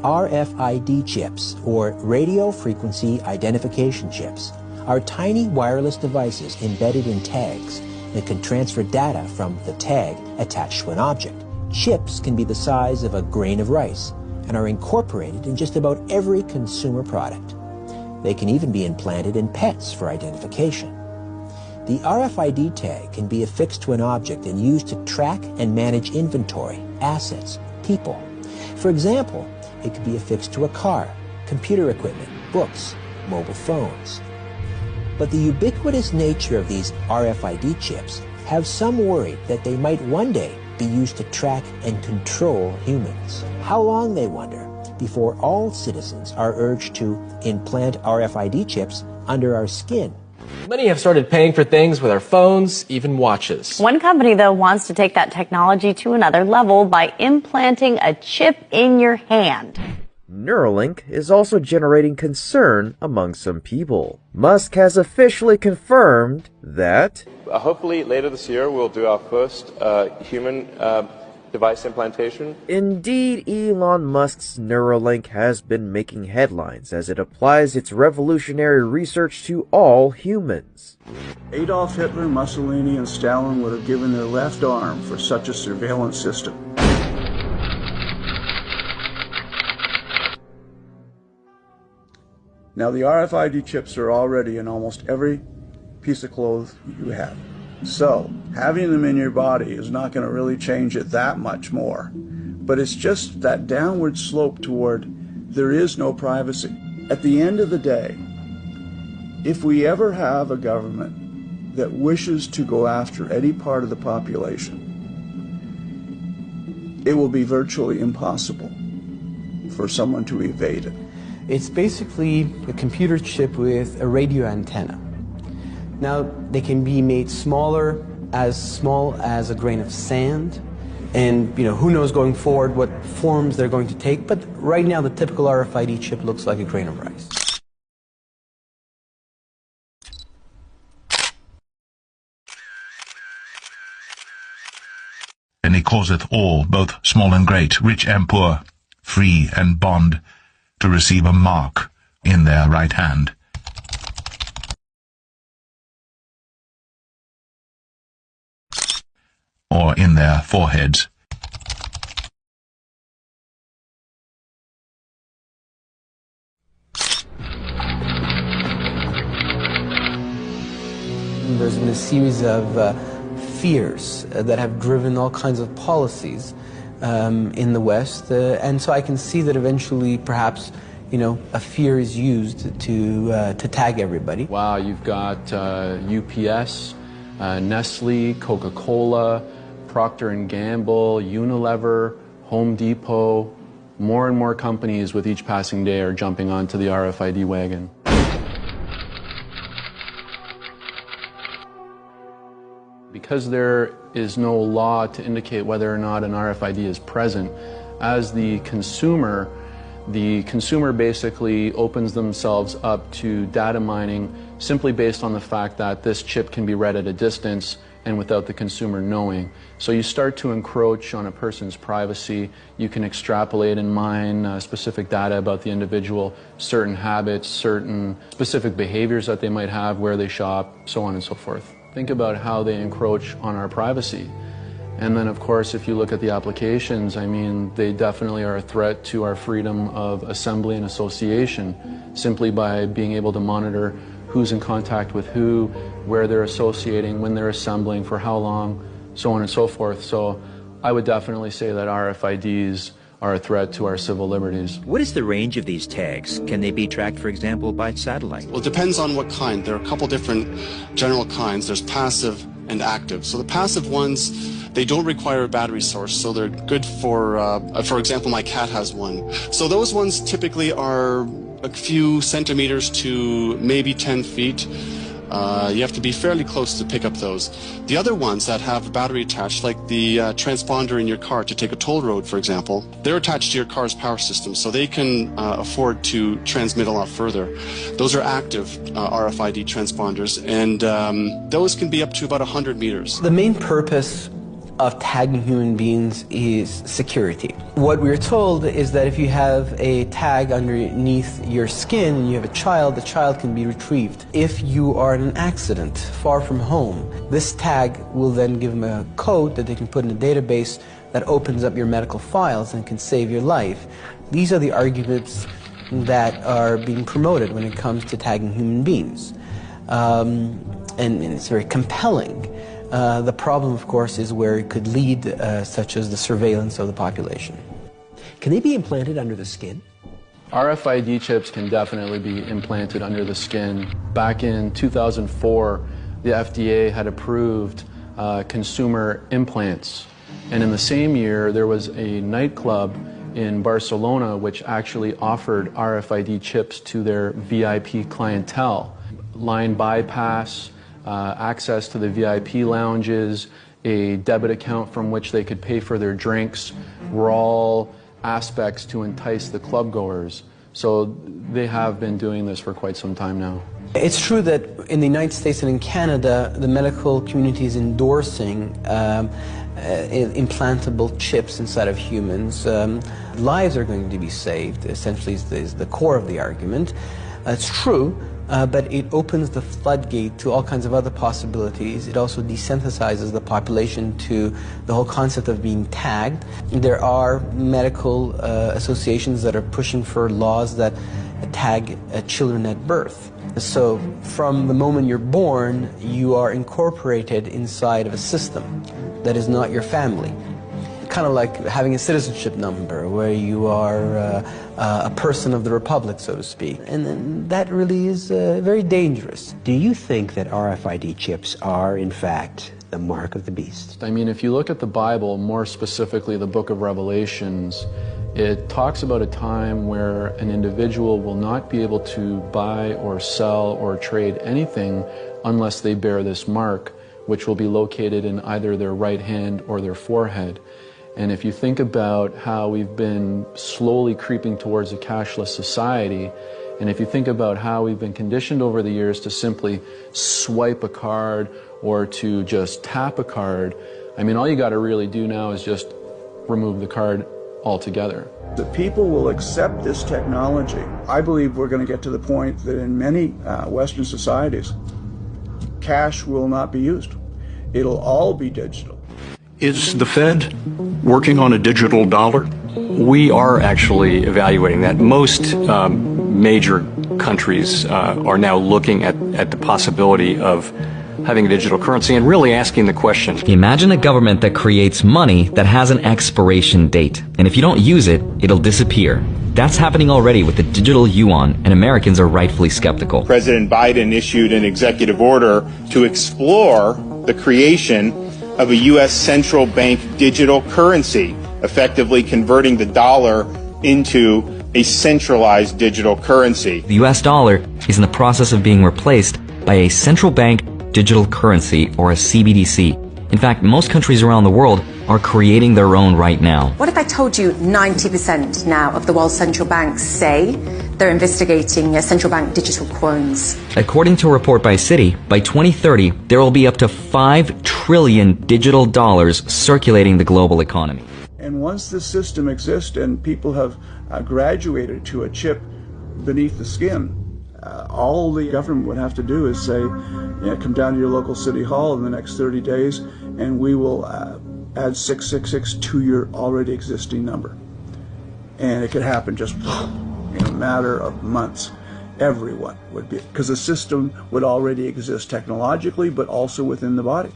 RFID chips, or radio frequency identification chips, are tiny wireless devices embedded in tags that can transfer data from the tag attached to an object. Chips can be the size of a grain of rice and are incorporated in just about every consumer product. They can even be implanted in pets for identification. The RFID tag can be affixed to an object and used to track and manage inventory, assets, people. For example, it could be affixed to a car, computer equipment, books, mobile phones. But the ubiquitous nature of these RFID chips have some worried that they might one day be used to track and control humans. How long, they wonder, before all citizens are urged to implant RFID chips under our skin? Many have started paying for things with our phones, even watches. One company, though, wants to take that technology to another level by implanting a chip in your hand. Neuralink is also generating concern among some people. Musk has officially confirmed that hopefully later this year we'll do our first human device implantation. Indeed, Elon Musk's Neuralink has been making headlines as it applies its revolutionary research to all humans. Adolf Hitler, Mussolini, and Stalin would have given their left arm for such a surveillance system. Now, the RFID chips are already in almost every piece of clothes you have. So, having them in your body is not going to really change it that much more. But it's just that downward slope toward there is no privacy. At the end of the day, if we ever have a government that wishes to go after any part of the population, it will be virtually impossible for someone to evade it. It's basically a computer chip with a radio antenna. Now, they can be made small as a grain of sand, and who knows going forward what forms they're going to take, but right now the typical RFID chip looks like a grain of rice. And he causeth all, both small and great, rich and poor, free and bond, to receive a mark in their right hand. Or in their foreheads. There's been a series of fears that have driven all kinds of policies in the West, and so I can see that eventually, perhaps, a fear is used to tag everybody. Wow, you've got UPS, Nestle, Coca-Cola, Procter & Gamble, Unilever, Home Depot. More and more companies with each passing day are jumping onto the RFID wagon. Because there is no law to indicate whether or not an RFID is present, as the consumer basically opens themselves up to data mining simply based on the fact that this chip can be read at a distance and without the consumer knowing. So you start to encroach on a person's privacy. You can extrapolate and mine specific data about the individual, certain habits, certain specific behaviors that they might have, where they shop, so on and so forth. Think about how they encroach on our privacy. And then, of course, if you look at the applications, I mean, they definitely are a threat to our freedom of assembly and association, simply by being able to monitor who's in contact with who, where they're associating, when they're assembling, for how long, so on and so forth. So I would definitely say that RFIDs are a threat to our civil liberties. What is the range of these tags? Can they be tracked, for example, by satellite? Well, it depends on what kind. There are a couple different general kinds. There's passive and active. So the passive ones, they don't require a battery source, so they're good for example, my cat has one. So those ones typically are a few centimeters to maybe 10 feet. You have to be fairly close to pick up those. The other ones that have a battery attached, like the transponder in your car to take a toll road, for example, they're attached to your car's power system, so they can afford to transmit a lot further. Those are active RFID transponders, and those can be up to about 100 meters. The main purpose of tagging human beings is security. What we're told is that if you have a tag underneath your skin and you have a child, the child can be retrieved. If you are in an accident far from home, this tag will then give them a code that they can put in a database that opens up your medical files and can save your life. These are the arguments that are being promoted when it comes to tagging human beings. And it's very compelling. The problem, of course, is where it could lead, such as the surveillance of the population. Can they be implanted under the skin? RFID chips can definitely be implanted under the skin. Back in 2004, the FDA had approved consumer implants. And in the same year, there was a nightclub in Barcelona which actually offered RFID chips to their VIP clientele. Line bypass, access to the VIP lounges, a debit account from which they could pay for their drinks were all aspects to entice the club goers. So they have been doing this for quite some time now. It's true that in the United States and in Canada, the medical community is endorsing implantable chips inside of humans. Lives are going to be saved, essentially is the core of the argument. It's true, but it opens the floodgate to all kinds of other possibilities. It also desensitizes the population to the whole concept of being tagged. There are medical associations that are pushing for laws that tag children at birth. So from the moment you're born, you are incorporated inside of a system that is not your family. Kind of like having a citizenship number where you are a person of the republic, so to speak. And that really is very dangerous. Do you think that RFID chips are, in fact, the mark of the beast? I mean, if you look at the Bible, more specifically the book of Revelations, it talks about a time where an individual will not be able to buy or sell or trade anything unless they bear this mark, which will be located in either their right hand or their forehead. And if you think about how we've been slowly creeping towards a cashless society, and if you think about how we've been conditioned over the years to simply swipe a card or to just tap a card, I mean, all you got to really do now is just remove the card altogether. The people will accept this technology. I believe we're going to get to the point that in many Western societies, cash will not be used. It'll all be digital. Is the Fed working on a digital dollar? We are actually evaluating that. Most major countries are now looking at the possibility of having a digital currency and really asking the question. Imagine a government that creates money that has an expiration date, and if you don't use it, it'll disappear. That's happening already with the digital yuan, and Americans are rightfully skeptical. President Biden issued an executive order to explore the creation of a U.S. central bank digital currency, effectively converting the dollar into a centralized digital currency. The U.S. dollar is in the process of being replaced by a central bank digital currency, or a CBDC. In fact, most countries around the world are creating their own right now. What if I told you 90% now of the world's central banks say they're investigating central bank digital coins? According to a report by Citi, by 2030, there will be up to 5 trillion digital dollars circulating the global economy. And once this system exists and people have graduated to a chip beneath the skin, all the government would have to do is say, come down to your local city hall in the next 30 days and we will add 666 to your already existing number. And it could happen just in a matter of months. Everyone would be, because the system would already exist technologically, but also within the body.